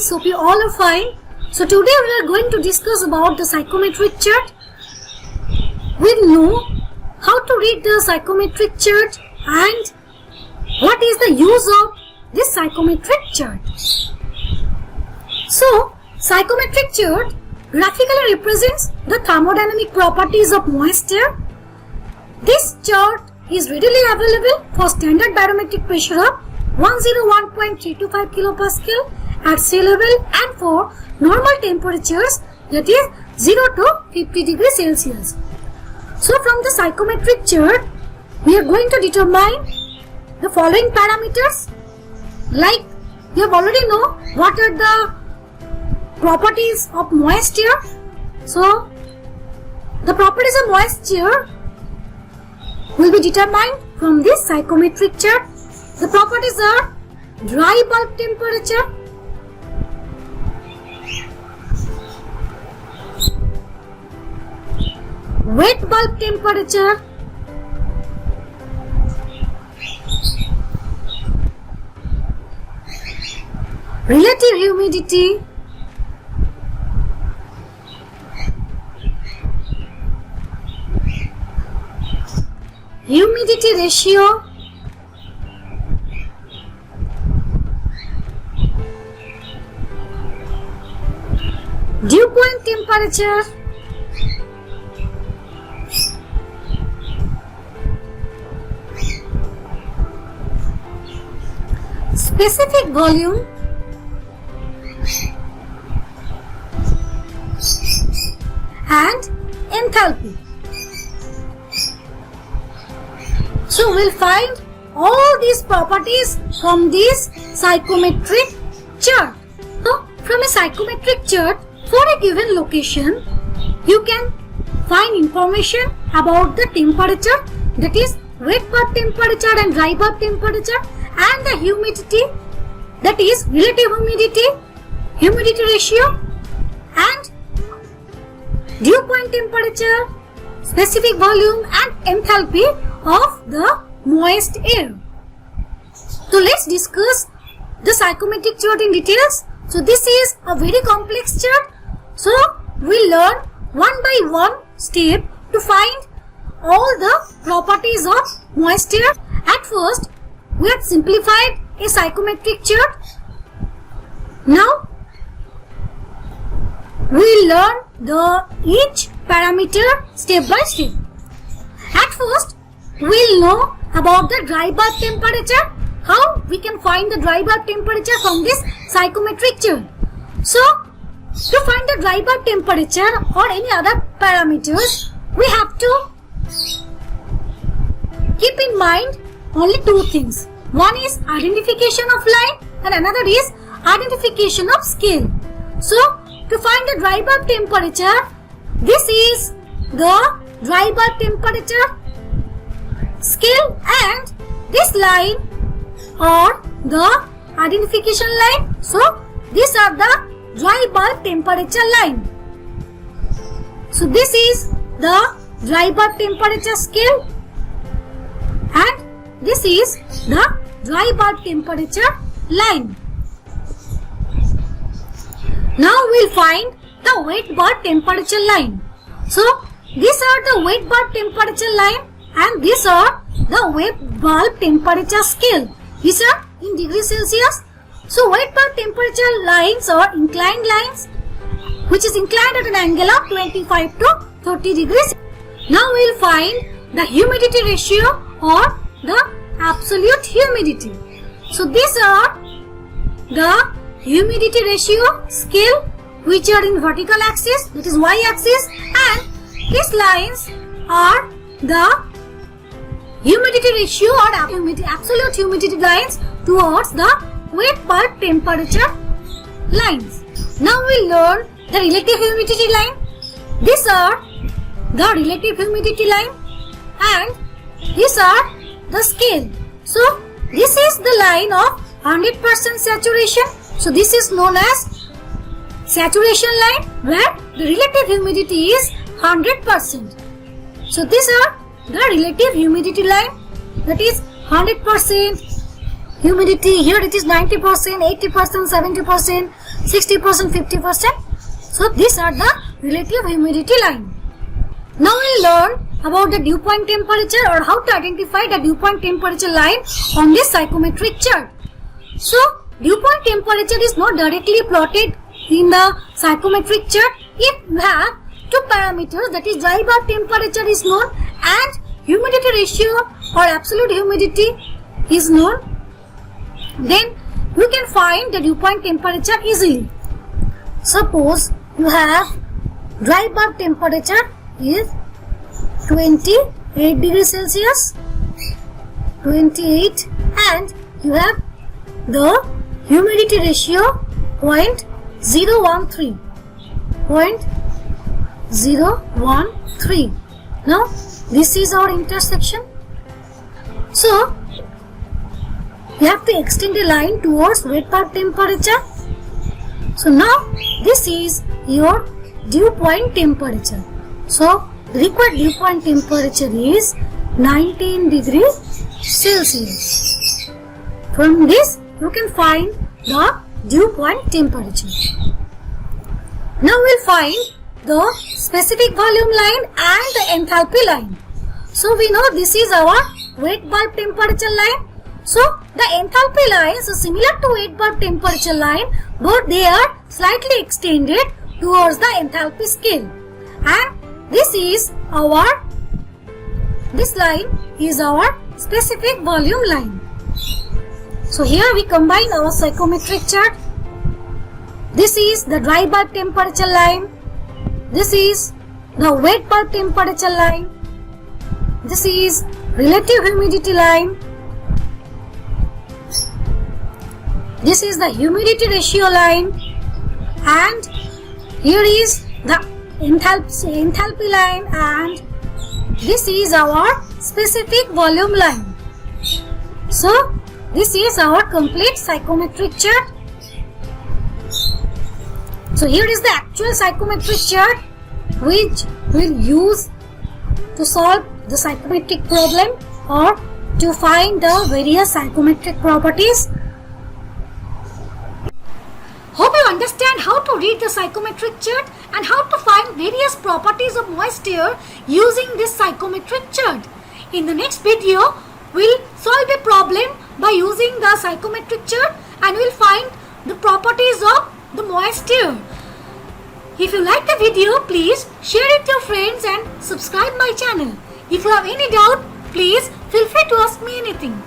friends, hope you all are fine. So today we are going to discuss about the psychometric chart. We'll know how to read the psychometric chart and what is the use of this psychometric chart. So psychometric chart graphically represents the thermodynamic properties of moisture. This chart is readily available for standard barometric pressure of 101.325 kilopascal at sea level and for normal temperatures, that is 0 to 50 degrees Celsius. So from the psychometric chart, we are going to determine the following parameters. Like you have already know what are the properties of moisture. So the properties of moisture will be determined from this psychometric chart. The properties are dry bulb temperature, wet bulb temperature, relative humidity, humidity ratio, dew point temperature, specific volume, and enthalpy. So we'll find all these properties from this psychometric chart. So from a psychometric chart, for a given location, you can find information about the temperature, that is wet bulb temperature and dry bulb temperature, and the humidity, that is relative humidity, humidity ratio, and dew point temperature, specific volume, and enthalpy of the moist air. So let's discuss the psychometric chart in details. So this is a very complex chart. So we'll learn one by one step to find all the properties of moisture. At first, we have simplified a psychometric chart. Now we'll learn each parameter step by step. At first, we'll know about the dry bulb temperature, how we can find the dry bulb temperature from this psychometric chart. So, to find the dry bulb temperature or any other parameters, we have to keep in mind only two things. One is identification of line and another is identification of scale. So, to find the dry bulb temperature, this is the dry bulb temperature scale and this line or the identification line. So, these are the dry bulb temperature line. So, this is the dry bulb temperature scale and this is the dry bulb temperature line. Now we'll find the wet bulb temperature line. So these are the wet bulb temperature line and these are the wet bulb temperature scale. These are in degrees Celsius. So wet bulb temperature lines are inclined lines which is inclined at an angle of 25 to 30 degrees. Now we'll find the humidity ratio or the absolute humidity. So these are the humidity ratio scale which are in vertical axis, that is y axis, and these lines are the humidity ratio or absolute humidity lines towards the wet bulb temperature lines. Now we learn the relative humidity line. These are the relative humidity line and these are the scale. So this is the line of 100% saturation. So this is known as saturation line where the relative humidity is 100%. So these are the relative humidity line, that is 100% humidity. Here it is 90%, 80%, 70%. 60%, 50%. So these are the relative humidity line. Now we'll learn about the dew point temperature or how to identify the dew point temperature line on this psychometric chart. So dew point temperature is not directly plotted in the psychometric chart. If we have two parameters, that is dry bulb temperature is known and humidity ratio or absolute humidity is known, then you can find the dew point temperature easily. Suppose you have dry bulb temperature is 28 degrees Celsius, 28, and you have the humidity ratio 0.013. 0.013. Now this is our intersection. So you have to extend a line towards wet bulb temperature. So now this is your dew point temperature. So the required dew point temperature is 19 degrees Celsius. From this you can find the dew point temperature. Now we'll find the specific volume line and the enthalpy line. So we know this is our wet bulb temperature line. So the enthalpy lines are similar to wet bulb temperature line, but they are slightly extended towards the enthalpy scale. And this line is our specific volume line. So here we combine our psychometric chart. This is the dry bulb temperature line. This is the wet bulb temperature line. This is relative humidity line. This is the humidity ratio line. And here is the enthalpy line, and this is our specific volume line. So this is our complete psychometric chart. So here is the actual psychometric chart which we'll use to solve the psychometric problem or to find the various psychometric properties. Hope you understand how to read the psychometric chart and how to find various properties of moisture using this psychometric chart. In the next video, we'll solve a problem by using the psychometric chart and we'll find the properties of the moisture. If you like the video, please share it with your friends and subscribe my channel. If you have any doubt, please feel free to ask me anything.